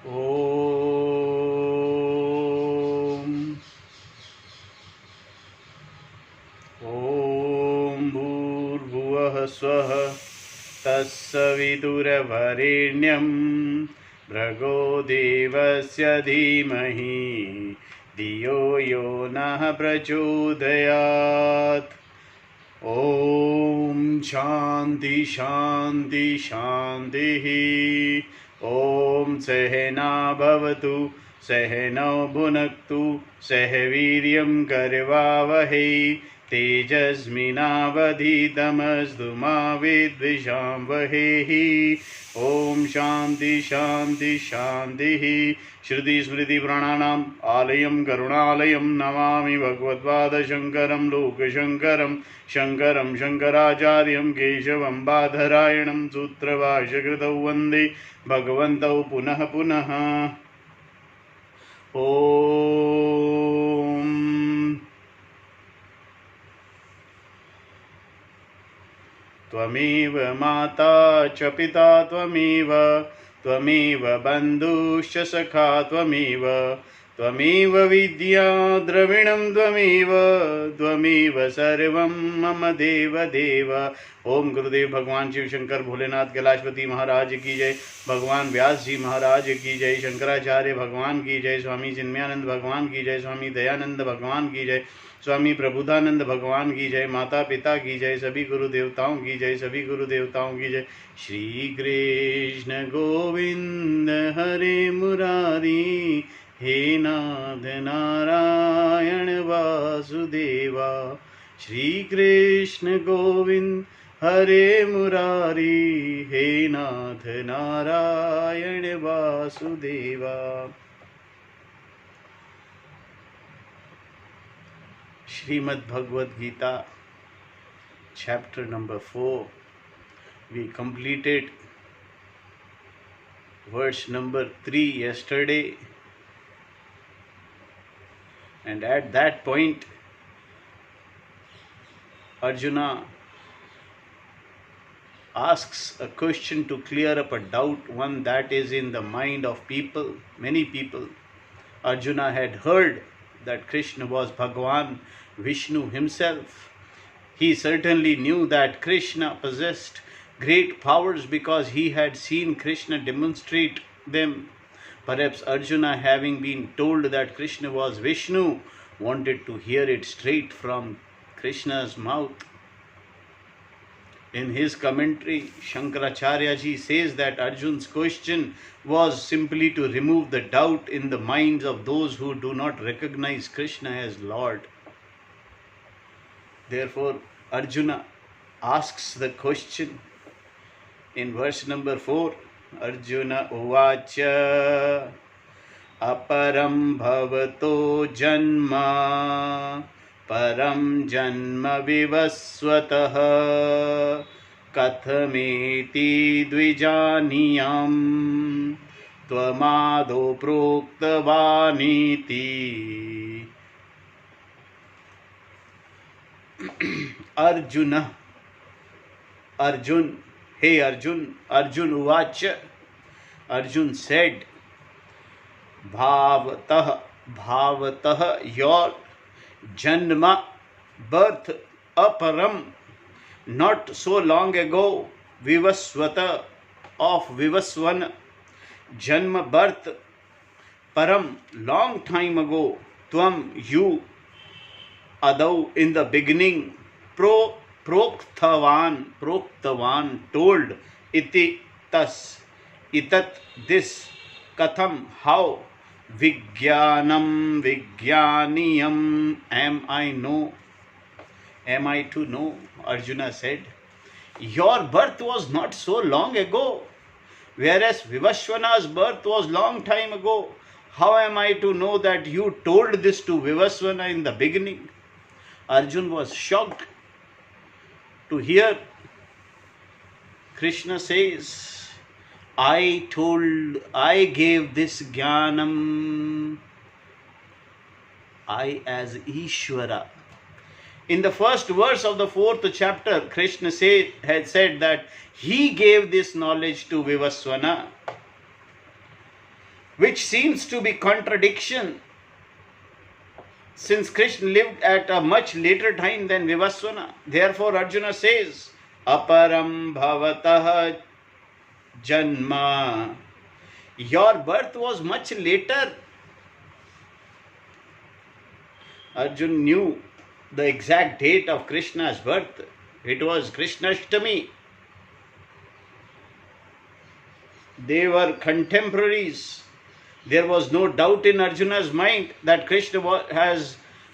ॐ भूर्भुवः स्वः तत्सवितुर्वरेण्यं भर्गो देवस्य धीमहि धियो यो नः प्रचोदयात्। ॐ शान्ति शान्ति शान्तिः। ॐ सहना भवतु सहनौ भुनक्तु सह वीर्यं करवावहै तेजस्विनावधीतमस्तु मा विद्विषावहैः। ॐ शान्ति शान्ति शान्तिः। श्रुति स्मृति प्राणानाम् आलयं करुणालयं नमामि भगवत्पादशङ्करं लोकशङ्करं शङ्करं शङ्कराचार्यं केशवं बादरायणं सूत्रभाष्यकृतौ वन्दे भगवन्तौ पुनः पुनः। ॐ त्वमेव माता च पिता त्वमेव त्वमेव बन्धुश्च सखा त्वमेव त्वमेव विद्या द्रविणं त्वमेव त्वमेव सर्वं मम देव देव। ओम गुरुदेव भगवान शिव शंकर भोलेनाथ कैलाशपति महाराज की जय। भगवान व्यास जी महाराज की जय। शंकराचार्य भगवान की जय। स्वामी चिन्मयानंद भगवान की जय। स्वामी दयानंद भगवान की जय। स्वामी प्रबुद्धानंद भगवान की जय। माता पिता की जय। सभी गुरु देवताओं की जय। सभी गुरु देवताओं की जय। श्री कृष्ण गोविंद हरे मुरारी हे नाथ नारायण वासुदेवा। श्री कृष्ण गोविंद हरे मुरारी हे नाथ Narayan Vasudeva. Srimad Bhagavad Gita, chapter number 4. We completed verse number 3 yesterday, and at that point Arjuna asks a question to clear up a doubt, one that is in the mind of people, many people. Arjuna had heard that Krishna was Bhagavan Vishnu himself. He certainly knew that Krishna possessed great powers because he had seen Krishna demonstrate them. Perhaps Arjuna, having been told that Krishna was Vishnu, wanted to hear it straight from Krishna's mouth. In his commentary, Shankaracharya ji says that Arjun's question was simply to remove the doubt in the minds of those who do not recognize Krishna as Lord. Therefore, Arjuna asks the question in verse number 4. Arjuna uvacha aparam bhavato janma param janma vivasvatah kathameti dvijaniyam tvamado proktavaniti. Arjuna, Arjun, hey Arjun, Arjun uvacha, Arjun said, bhavatah, bhavatah, your janma, birth, aparam, not so long ago, vivasvata, of Vivasvana, janma, birth, param, long time ago, tvam, you, adau, in the beginning, proktavan, told, iti, tas, itat, this, katham, how, Vijnanam, Vijnaniyam, am I to know? Arjuna said, your birth was not so long ago, whereas Vivasvana's birth was long time ago. How am I to know that you told this to Vivasvana in the beginning? Arjuna was shocked to hear Krishna says, I gave this jnanam, I as Ishvara. In the first verse of the 4th chapter, Krishna had said that he gave this knowledge to Vivasvana. which seems to be contradiction, since Krishna lived at a much later time than Vivasvana. Therefore Arjuna says, aparam bhavatah janma. Your birth was much later. Arjuna knew the exact date of Krishna's birth. It was Krishnashtami. They were contemporaries. There was no doubt in Arjuna's mind that Krishna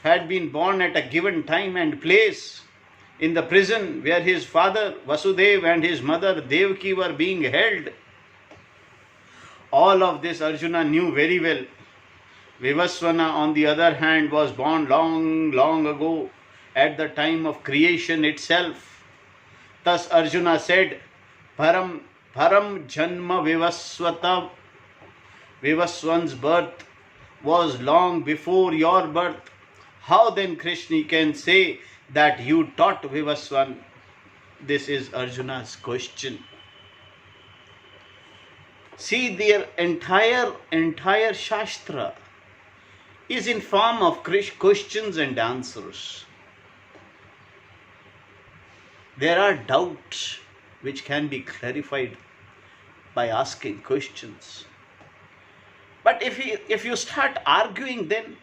had been born at a given time and place in the prison where his father Vasudeva and his mother Devaki were being held. All of this Arjuna knew very well. Vivasvana, on the other hand, was born long ago, at the time of creation itself. Thus Arjuna said, Param Janma Vivasvata. Vivasvan's birth was long before your birth. How then Krishna can say that you taught Vivasvan? This is Arjuna's question. See, their entire Shastra is in form of questions and answers. There are doubts which can be clarified by asking questions. But if you start arguing, then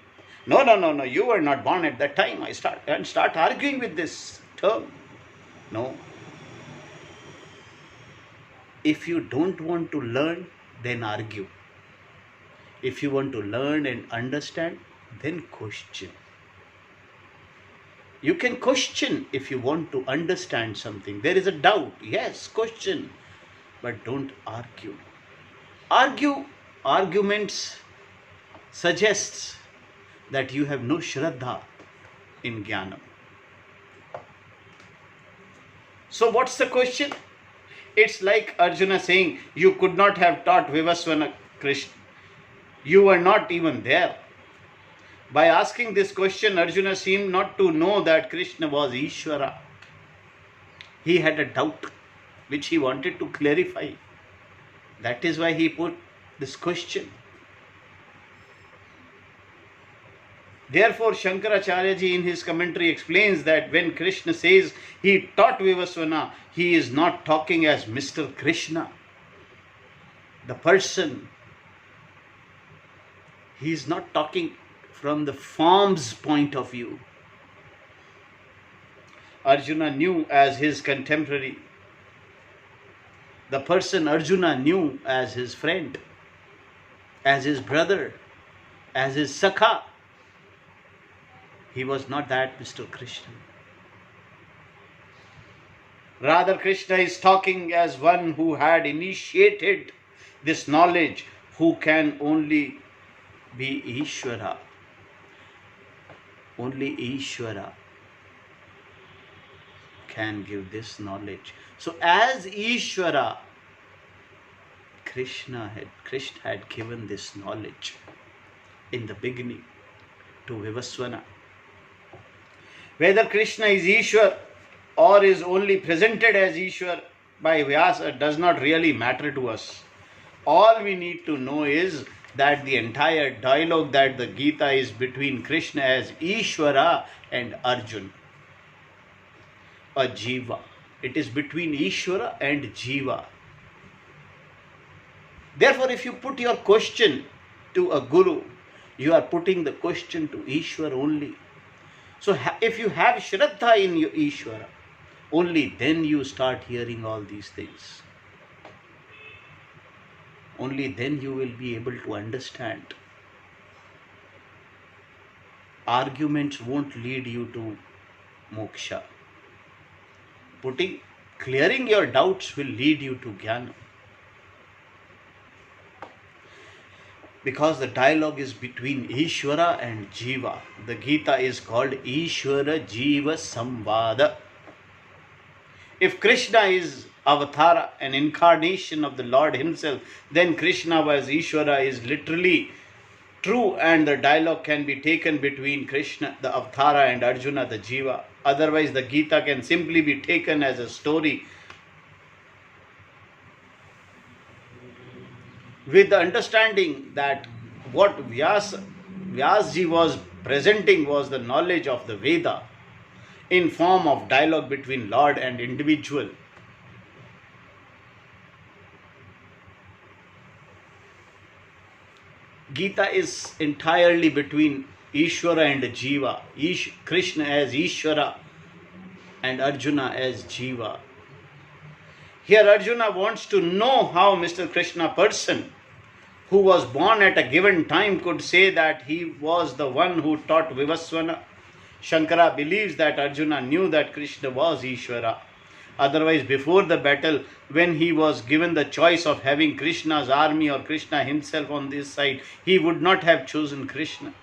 no, you were not born at that time. I start arguing with this term. No. If you don't want to learn, then argue. If you want to learn and understand, then question. You can question if you want to understand something. There is a doubt. Yes, question. But don't argue. Arguments suggests that you have no Shraddha in Jnanam. So what's the question? It's like Arjuna saying, you could not have taught Vivasvana Krishna. You were not even there. By asking this question, Arjuna seemed not to know that Krishna was Ishvara. He had a doubt which he wanted to clarify. That is why he put this question. Therefore, Shankaracharya ji in his commentary explains that when Krishna says he taught Vivasvana, he is not talking as Mr. Krishna, the person. He is not talking from the form's point of view. Arjuna knew as his contemporary. The person Arjuna knew as his friend, as his brother, as his Sakha. He was not that Mr. Krishna. Rather, Krishna is talking as one who had initiated this knowledge, who can only be Ishvara. Only Ishvara can give this knowledge. So as Ishvara, Krishna had given this knowledge in the beginning to Vivasvana. Whether Krishna is Ishwar or is only presented as Ishwar by Vyasa does not really matter to us. All we need to know is that the entire dialogue that the Gita is between Krishna as Ishvara and Arjuna, a Jiva. It is between Ishvara and Jiva. Therefore, if you put your question to a guru, you are putting the question to Ishvara only. So if you have Shraddha in your Ishvara, only then you start hearing all these things. Only then you will be able to understand. Arguments won't lead you to moksha. Clearing your doubts will lead you to jnana. Because the dialogue is between Ishvara and Jiva. The Gita is called Ishvara Jiva Samvada. If Krishna is Avatara, an incarnation of the Lord himself, then Krishna as Ishvara is literally true, and the dialogue can be taken between Krishna, the Avatara, and Arjuna, the Jiva. Otherwise, the Gita can simply be taken as a story with the understanding that what Vyasji was presenting was the knowledge of the Veda in form of dialogue between Lord and individual. Gita is entirely between Ishvara and Jiva, Krishna as Ishvara and Arjuna as Jiva. Here Arjuna wants to know how Mr. Krishna person who was born at a given time could say that he was the one who taught Vivasvana. Shankara believes that Arjuna knew that Krishna was Ishvara. Otherwise, before the battle, when he was given the choice of having Krishna's army or Krishna himself on this side, he would not have chosen Krishna.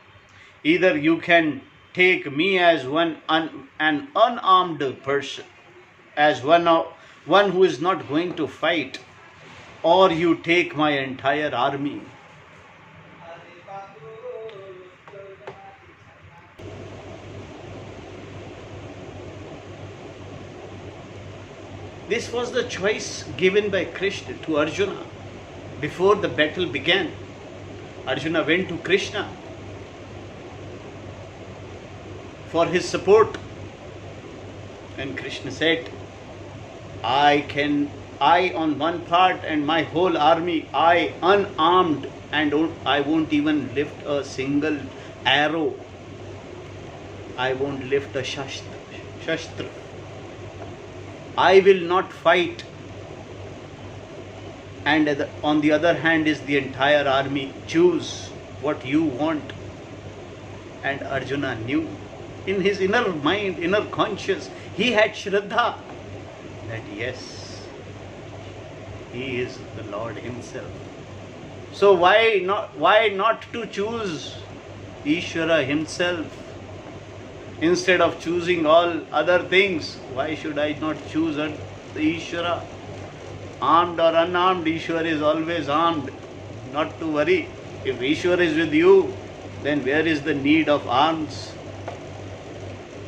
Either you can take me as an unarmed person, as one who is not going to fight, or you take my entire army. This was the choice given by Krishna to Arjuna before the battle began. Arjuna went to Krishna for his support, and Krishna said, I on one part and my whole army, I unarmed, and I won't even lift a single arrow. I won't lift a shastra. I will not fight. And on the other hand is the entire army. Choose what you want. And Arjuna knew in his inner mind, inner conscience, he had Shraddha that yes, he is the Lord himself. So why not to choose Ishvara himself? Instead of choosing all other things, why should I not choose the Ishvara? Armed or unarmed, Ishvara is always armed. Not to worry. If Ishvara is with you, then where is the need of arms?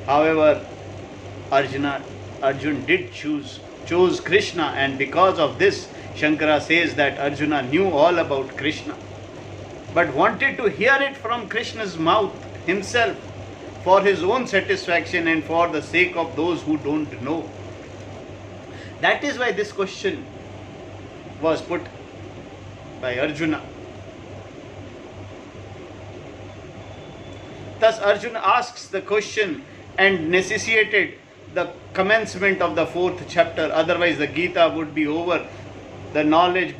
However, Arjuna did chose Krishna, and because of this, Shankara says that Arjuna knew all about Krishna, but wanted to hear it from Krishna's mouth himself, for his own satisfaction and for the sake of those who don't know. That is why this question was put by Arjuna. Thus Arjuna asks the question and necessitated the commencement of the 4th chapter, otherwise the Gita would be over. The knowledge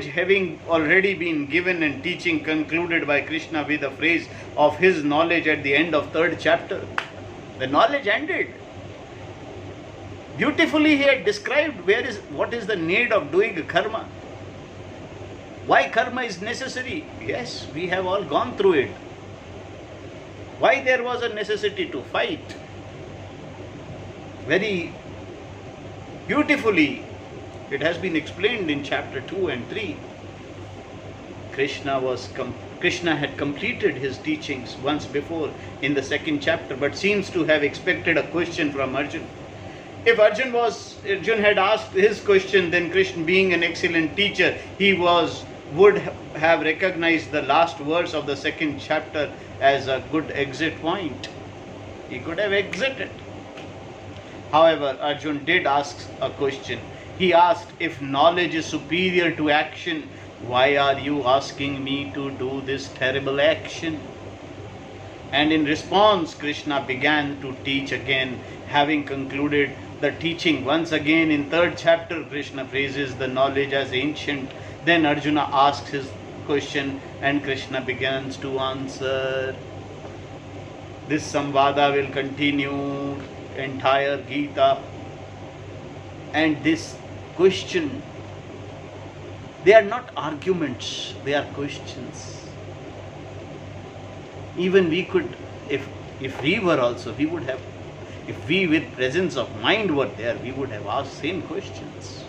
having already been given and teaching concluded by Krishna with a phrase of his knowledge at the end of 3rd chapter. The knowledge ended. Beautifully he had described what is the need of doing karma. Why karma is necessary? Yes, we have all gone through it. Why there was a necessity to fight? Very beautifully it has been explained in chapter 2 and 3. Krishna had completed his teachings once before in the 2nd chapter, but seems to have expected a question from Arjuna. If Arjuna had asked his question, then Krishna, being an excellent teacher, would have recognized the last verse of the 2nd chapter as a good exit point. He could have exited. However, Arjuna did ask a question. He asked, if knowledge is superior to action, why are you asking me to do this terrible action? And in response, Krishna began to teach again. Having concluded the teaching once again in 3rd chapter, Krishna praises the knowledge as ancient. Then Arjuna asks his question and Krishna begins to answer. This samvada will continue entire Gita. And this question, they are not arguments, they are questions. Even we could, if we were also, we would have, if we with presence of mind were there, we would have asked same questions.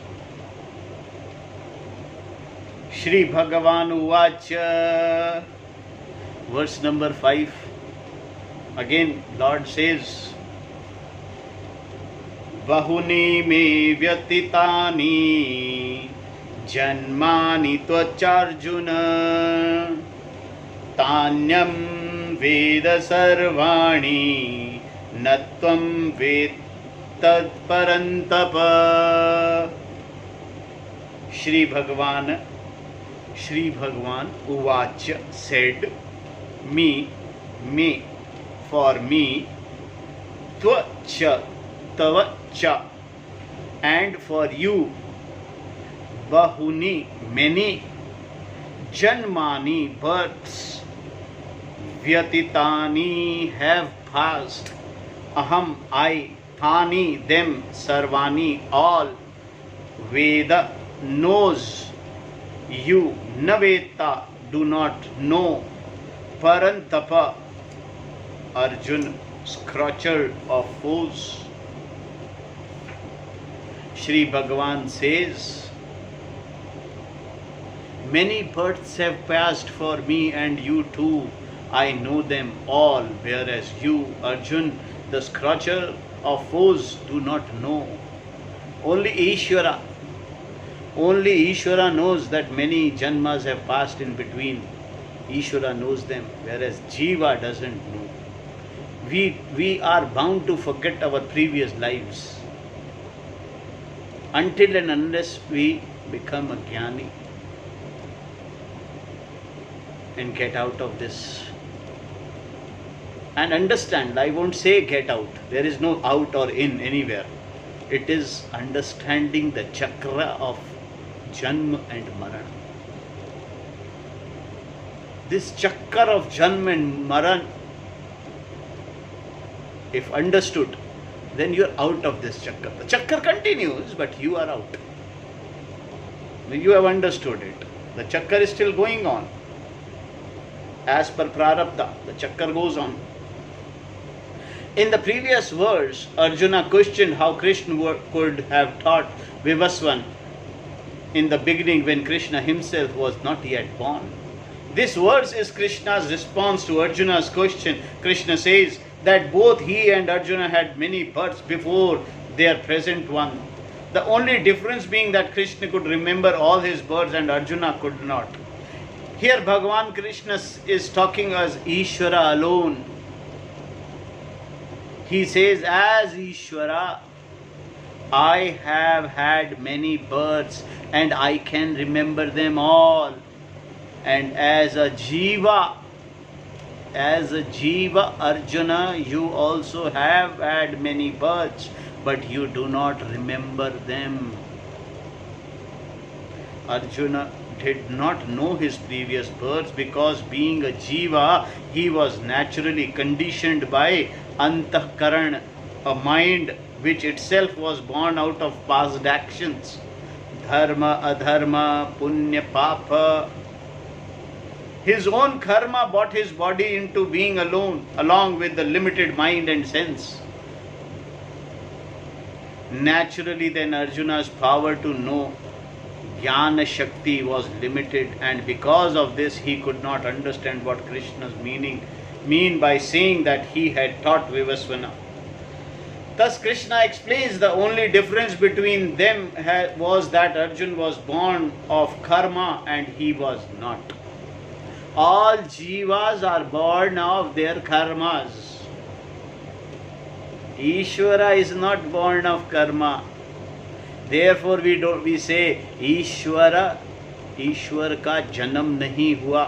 Shri Bhagavan Uvacha, verse number 5. Again, Lord says, Bahuni me vyatitani जन्मानि त्वच्चार्जुन तान्यं वेद सर्वाणि न त्वं वेत्त तत्परन्तप। श्री भगवान उवाच said, me, for me, tvacha, tavacha, and for you, bahuni, many, janmani, births, vyatitani, have passed, aham, I, thani, them, sarvani, all, veda, knows, you, naveta, do not know, parantapa, Arjun, scorcher of foes. Shri Bhagavan says, many births have passed for me and you too. I know them all, whereas you, Arjun, the scorcher of foes, do not know. Only Ishvara knows that many janmas have passed in between. Ishvara knows them, whereas Jiva doesn't know. We are bound to forget our previous lives until and unless we become a jnani and get out of this. And understand, I won't say get out. There is no out or in anywhere. It is understanding the chakra of Janma and Marana. This chakra of Janma and Marana, if understood, then you are out of this chakra. The chakra continues, but you are out. You have understood it. The chakra is still going on. As per prarabdha, the chakra goes on. In the previous verse, Arjuna questioned how Krishna could have taught Vivaswan in the beginning when Krishna himself was not yet born. This verse is Krishna's response to Arjuna's question. Krishna says that both he and Arjuna had many births before their present one. The only difference being that Krishna could remember all his births and Arjuna could not. Here Bhagavan Krishna is talking as Ishvara alone. He says, as Ishvara, I have had many births and I can remember them all. And as a Jiva, Arjuna, you also have had many births, but you do not remember them. Arjuna did not know his previous births because being a Jiva, he was naturally conditioned by Antahkaran, a mind which itself was born out of past actions. Dharma, adharma, punya, papa. His own karma brought his body into being alone, along with the limited mind and sense. Naturally, then Arjuna's power to know Jnana Shakti was limited, and because of this he could not understand what Krishna's mean by saying that he had taught Vivasvana. Thus Krishna explains the only difference between them was that Arjuna was born of karma and he was not. All jivas are born of their karmas. Ishvara is not born of karma. Therefore we say Ishvara का जन्म नहीं हुआ,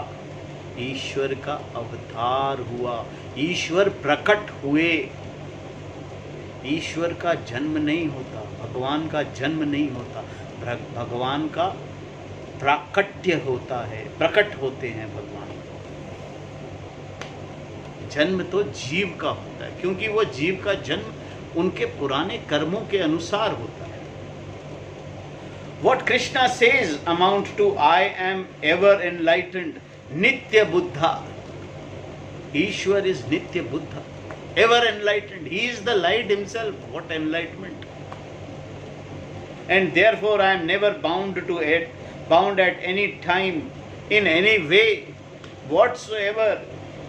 ईश्वर का अवतार हुआ, ईश्वर प्रकट हुए। ईश्वर का जन्म नहीं होता, भगवान का जन्म नहीं होता, भगवान का प्राकट्य होता है, प्रकट होते हैं भगवान। जन्म तो जीव का होता है, क्योंकि वो जीव का जन्म उनके पुराने कर्मों के अनुसार होता है। What Krishna says amount to I am ever enlightened, Nitya Buddha. Ishwar is Nitya Buddha, ever enlightened. He is the light himself. What enlightenment! And therefore I am never bound at any time, in any way whatsoever.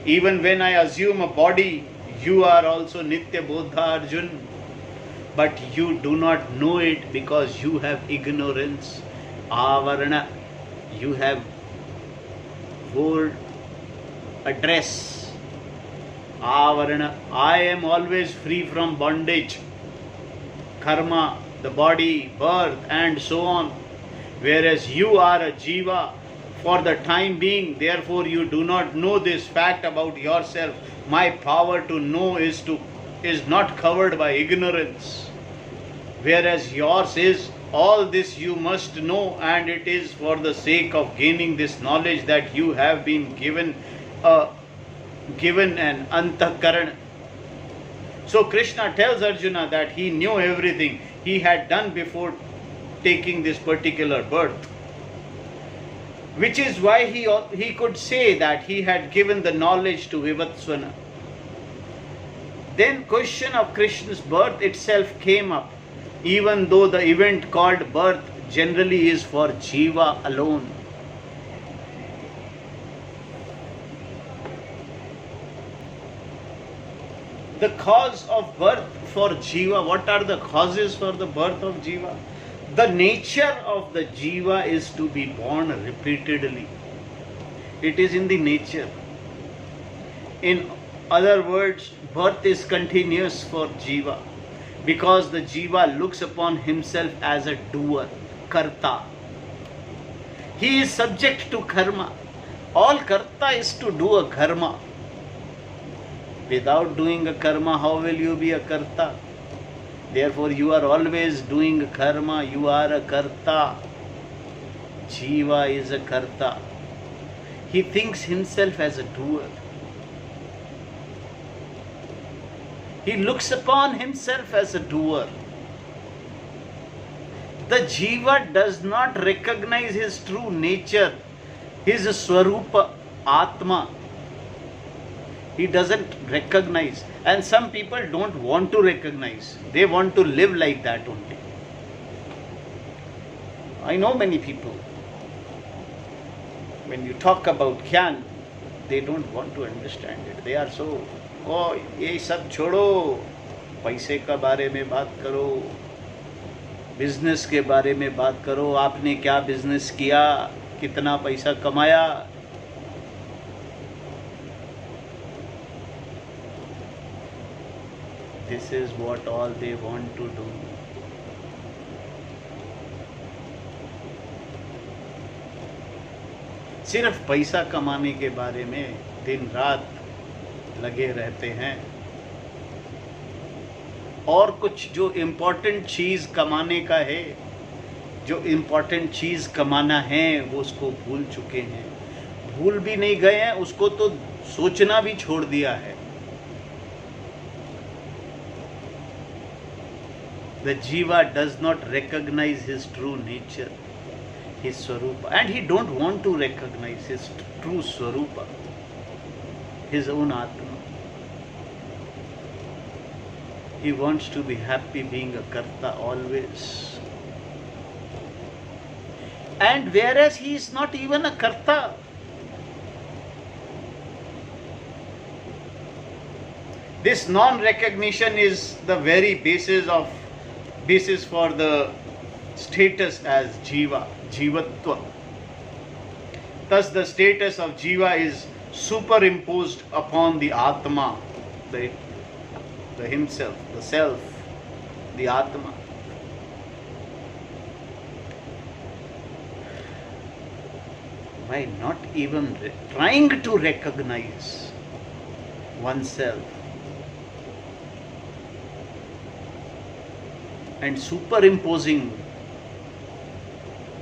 Even when I assume a body, you are also Nitya Buddha, Arjun. But you do not know it because you have ignorance. Avarana, you have wore a dress. Avarana, I am always free from bondage, karma, the body, birth, and so on. Whereas you are a jiva for the time being, therefore you do not know this fact about yourself. My power to know is not covered by ignorance. Whereas yours is, all this you must know, and it is for the sake of gaining this knowledge that you have been given an antakaran. So Krishna tells Arjuna that he knew everything he had done before taking this particular birth, which is why he could say that he had given the knowledge to Vivatsvana. Then question of Krishna's birth itself came up, even though the event called birth generally is for jiva alone. The cause of birth for jiva, what are the causes for the birth of jiva? The nature of the jiva is to be born repeatedly. It is in the nature. In other words, birth is continuous for jiva, because the jiva looks upon himself as a doer, karta. He is subject to karma. All karta is to do a karma. Without doing a karma, how will you be a karta? Therefore, you are always doing karma. You are a karta. Jiva is a karta. He thinks himself as a doer. He looks upon himself as a doer. The jiva does not recognize his true nature, his swarupa, atma. He doesn't recognize, and some people don't want to recognize. They want to live like that only. I know many people. When you talk about Gyan, they don't want to understand it. They are so, oh, ये सब छोड़ो, पैसे का बारे में बात करो, business के बारे में बात करो, आपने क्या बिजनेस किया, कितना पैसा कमाया. This is what all they want to do. सिर्फ पैसा कमाने के बारे में दिन रात लगे रहते हैं, और कुछ जो इम्पोर्टेंट चीज कमाने का है, जो इम्पोर्टेंट चीज कमाना है, वो उसको भूल चुके हैं. भूल भी नहीं गए हैं, उसको तो सोचना भी छोड़ दिया है. The jiva does not recognize his true nature, his swarupa, and he don't want to recognize his true swarupa, his own atma. He wants to be happy being a karta always. And whereas he is not even a karta, this non-recognition is the very basis for the status as jiva, jivatva. Thus the status of jiva is superimposed upon the atma, the himself, the self, the atma. By not even trying to recognize oneself and superimposing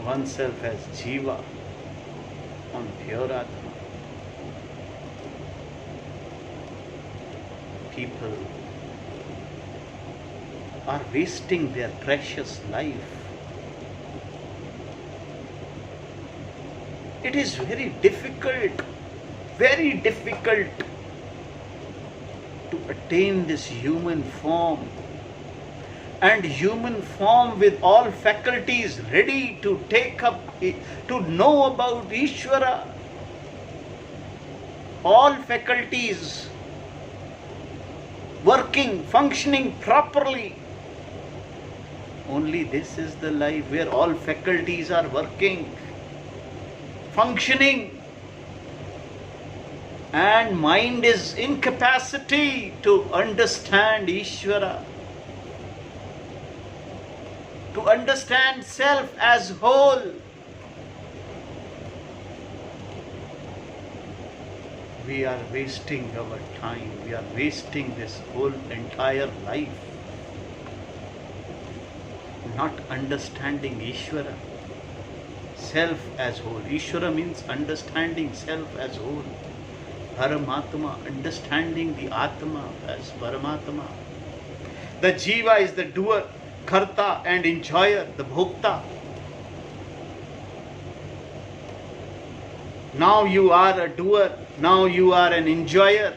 oneself as jiva on pure atma, people are wasting their precious life. It is very difficult to attain this human form, and human form with all faculties ready to take up, to know about Ishvara. All faculties working, functioning properly. only this is the life where all faculties are working, functioning, and mind is incapacity to understand Ishvara, to understand self as whole. We are wasting our time, we are wasting this whole entire life not understanding Ishvara, self as whole. Ishvara means understanding self as whole. Paramatma, understanding the Atma as Paramatma. The Jiva is the doer, Karta and enjoyer, the Bhokta. Now you are a doer, now you are an enjoyer.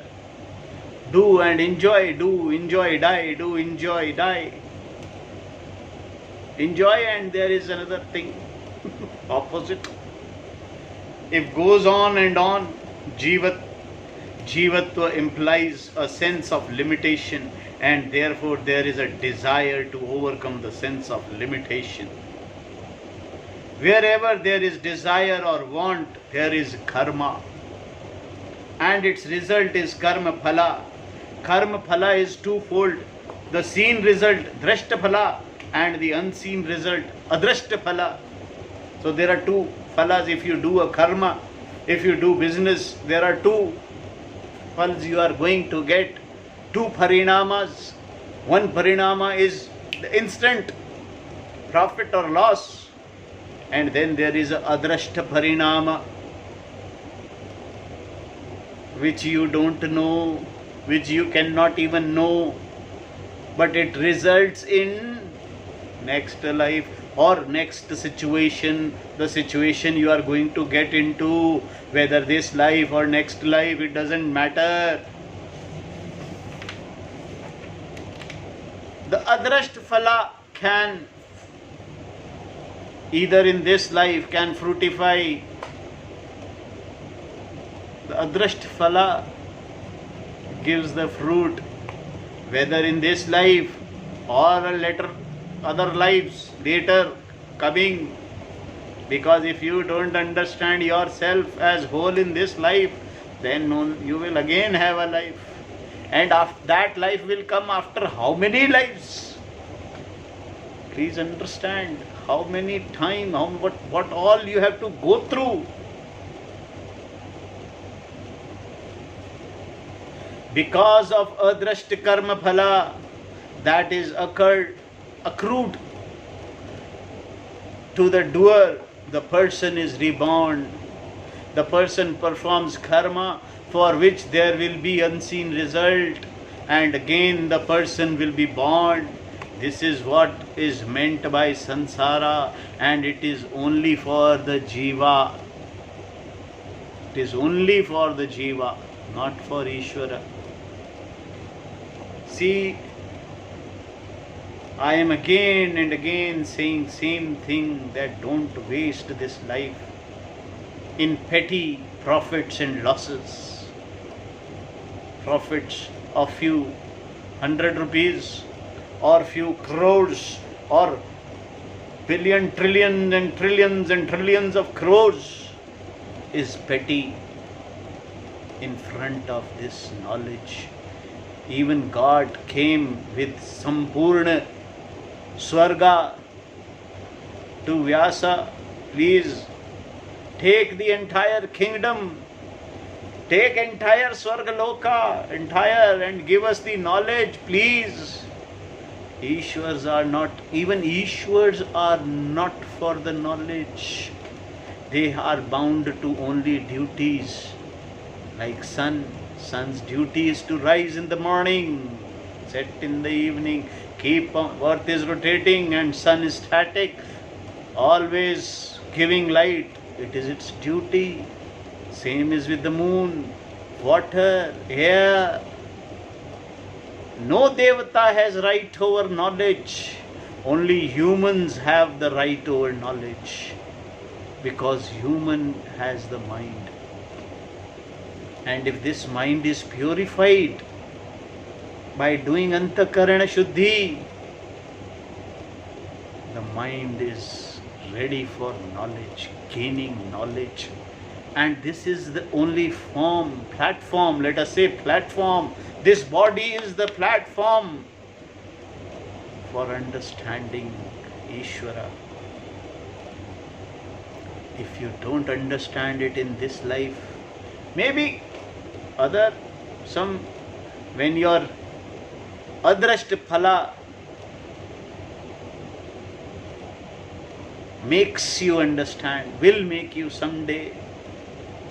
Do and enjoy, do, enjoy, die, do, enjoy, die. Enjoy, and there is another thing, opposite. If goes on and on, Jivatva implies a sense of limitation, and therefore there is a desire to overcome the sense of limitation. Wherever there is desire or want, there is karma, and its result is karma phala. Karma phala is twofold: the seen result, drashta phala, and the unseen result, adrashta phala. So there are two phalas. If you do a karma, if you do business, there are two phalas you are going to get, two parinamas. One parinama is the instant profit or loss, and then there is a adrashta parinama, which you don't know, which you cannot even know, but it results in next life or next situation, the situation you are going to get into, whether this life or next life, it doesn't matter. The adrashta phala can, either in this life, can fructify. The adrashta phala gives the fruit, whether in this life or a later, other lives later coming. Because if you don't understand yourself as whole in this life, then you will again have a life, and after that life will come after how many lives? Please understand how many time, what all you have to go through. Because of adrashta karma phala that is accrued to the doer, the person is reborn. The person performs karma for which there will be unseen result, and again the person will be born. This is what is meant by samsara, and it is only for the jiva. It is only for the jiva, not for Ishvara. See, I am again and again saying same thing, that don't waste this life in petty profits and losses. Profits of few 100 rupees or few crores or billion, trillion and trillions and trillions of crores is petty in front of this knowledge. Even God came with Sampurna Swarga to Vyasa. Please take the entire kingdom, take entire Swargaloka, entire, and give us the knowledge, please. Ishwars are not, even Ishwars are not for the knowledge. They are bound to only duties. Like sun's duty is to rise in the morning, set in the evening. Keep on, earth is rotating and sun is static, always giving light. It is its duty. Same is with the moon, water, air. No devata has right over knowledge. Only humans have the right over knowledge, because human has the mind. And if this mind is purified by doing antakarana shuddhi, mind is ready for knowledge, gaining knowledge. And this is the only platform, let us say platform. This body is the platform for understanding Ishvara. If you don't understand it in this life, maybe when your adrashta phala makes you understand, will make you someday,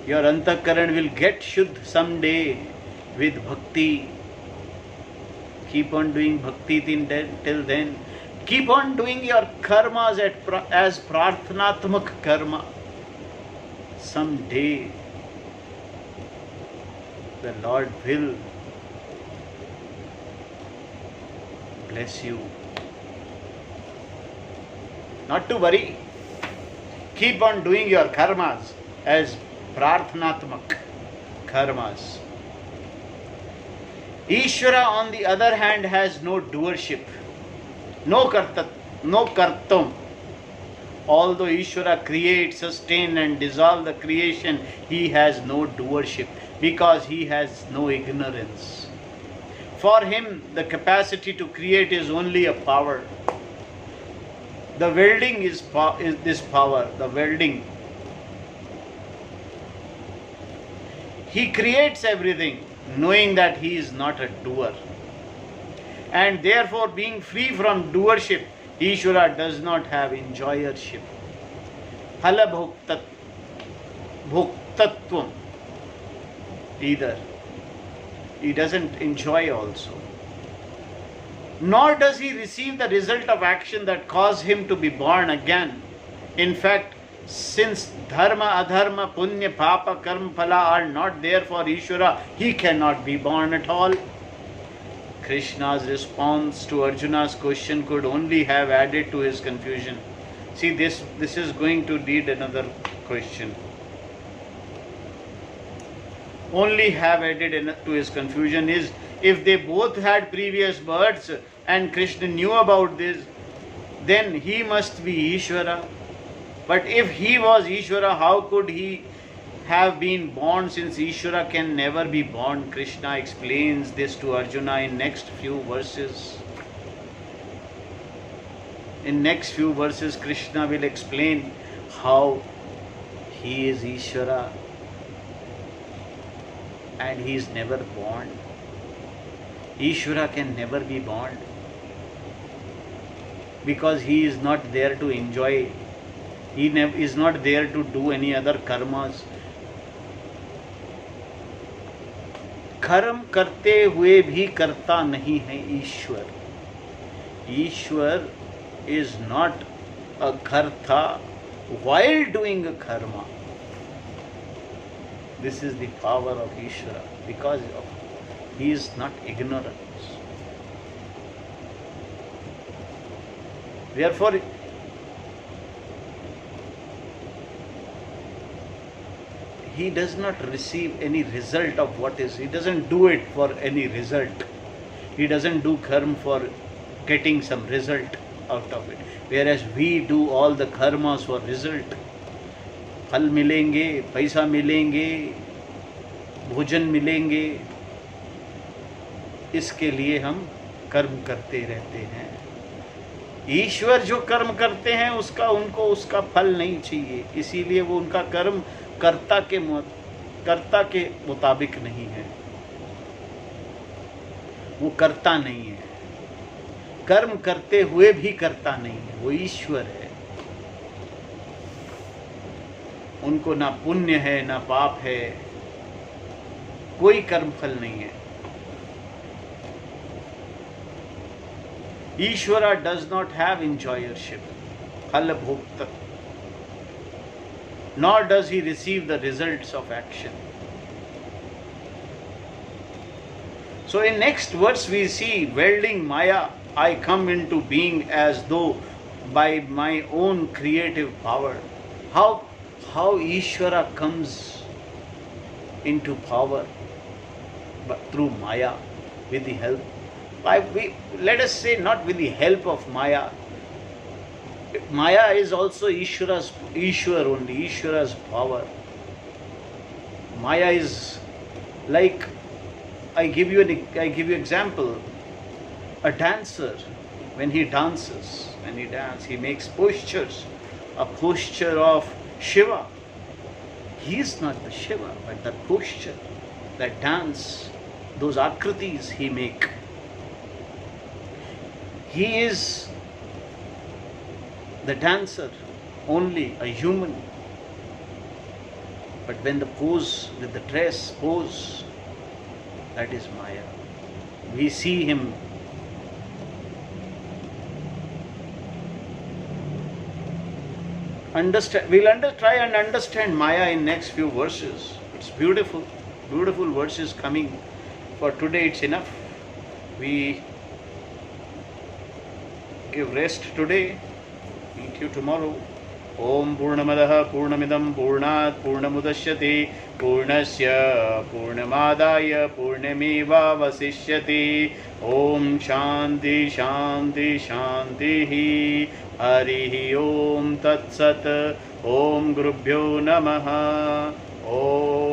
your antakaran will get shuddh someday with bhakti. Keep on doing bhakti till then. Keep on doing your karmas as prarthanatmak karma. Someday the Lord will bless you. Not to worry. Keep on doing your karmas as prarthanatmak karmas. Ishvara, on the other hand, has no doership, no kartam. Although Ishvara creates, sustain and dissolve the creation, he has no doership because he has no ignorance. For him, the capacity to create is only a power. The welding is this power, the welding. He creates everything, knowing that he is not a doer. And therefore, being free from doership, Ishvara does not have enjoyership. Phala bhoktatvam. Either. He doesn't enjoy also. Nor does he receive the result of action that caused him to be born again. In fact, since dharma, adharma, punya, papa, karma, phala are not there for Ishvara, he cannot be born at all. Krishna's response to Arjuna's question could only have added to his confusion. See, this is going to lead another question. Only have added to his confusion is, if they both had previous births and Krishna knew about this, then he must be Ishvara. But if he was Ishvara, how could he have been born, since Ishvara can never be born? Krishna explains this to Arjuna in next few verses. In next few verses, Krishna will explain how he is Ishvara and he is never born. Ishvara can never be born because he is not there to enjoy. He is not there to do any other karmas. कर्म करते हुए भी करता नहीं है ईश्वर. ईश्वर is not a karta while doing a karma. This is the power of Ishvara, because he is not ignorant. Therefore, he does not receive any result of what is. He doesn't do it for any result. He doesn't do karma for getting some result out of it. Whereas we do all the karmas for result. फल मिलेंगे, पैसा मिलेंगे, भोजन मिलेंगे, इसके लिए हम कर्म करते रहते हैं. ईश्वर जो कर्म करते हैं उनको उसका फल नहीं चाहिए, इसीलिए वो उनका कर्म कर्ता के मुताबिक नहीं है. वो करता नहीं है, कर्म करते हुए भी करता नहीं है. वो ईश्वर है. उनको ना पुण्य है ना पाप है, कोई कर्म फल नहीं है. Ishvara does not have enjoyership, phala bhokta, nor does he receive the results of action. So in next verse we see, welding Maya, I come into being as though by my own creative power. How Ishvara comes into power? But through Maya, with the help. Let us say not with the help of Maya. Maya is also Ishwar only, Ishwara's power. Maya is like, I give you example. A dancer, when he dances, he makes postures, a posture of Shiva. He is not the Shiva, but the posture, that dance, those akritis he make. He is the dancer, only a human. But when the pose, with the dress pose, that is Maya. We see him. Try and understand Maya in next few verses. It's beautiful, beautiful verses coming. For today it's enough. We give rest today. Meet you tomorrow. Om Purnamadaha Purnamidam Purnat Purnamudashyati Purnasya Purnamadaya Purnameva Vasishyati. Om Shanti Shanti Shanti Harihi Om Tat Sat. Om Gurubhyo Namaha. Om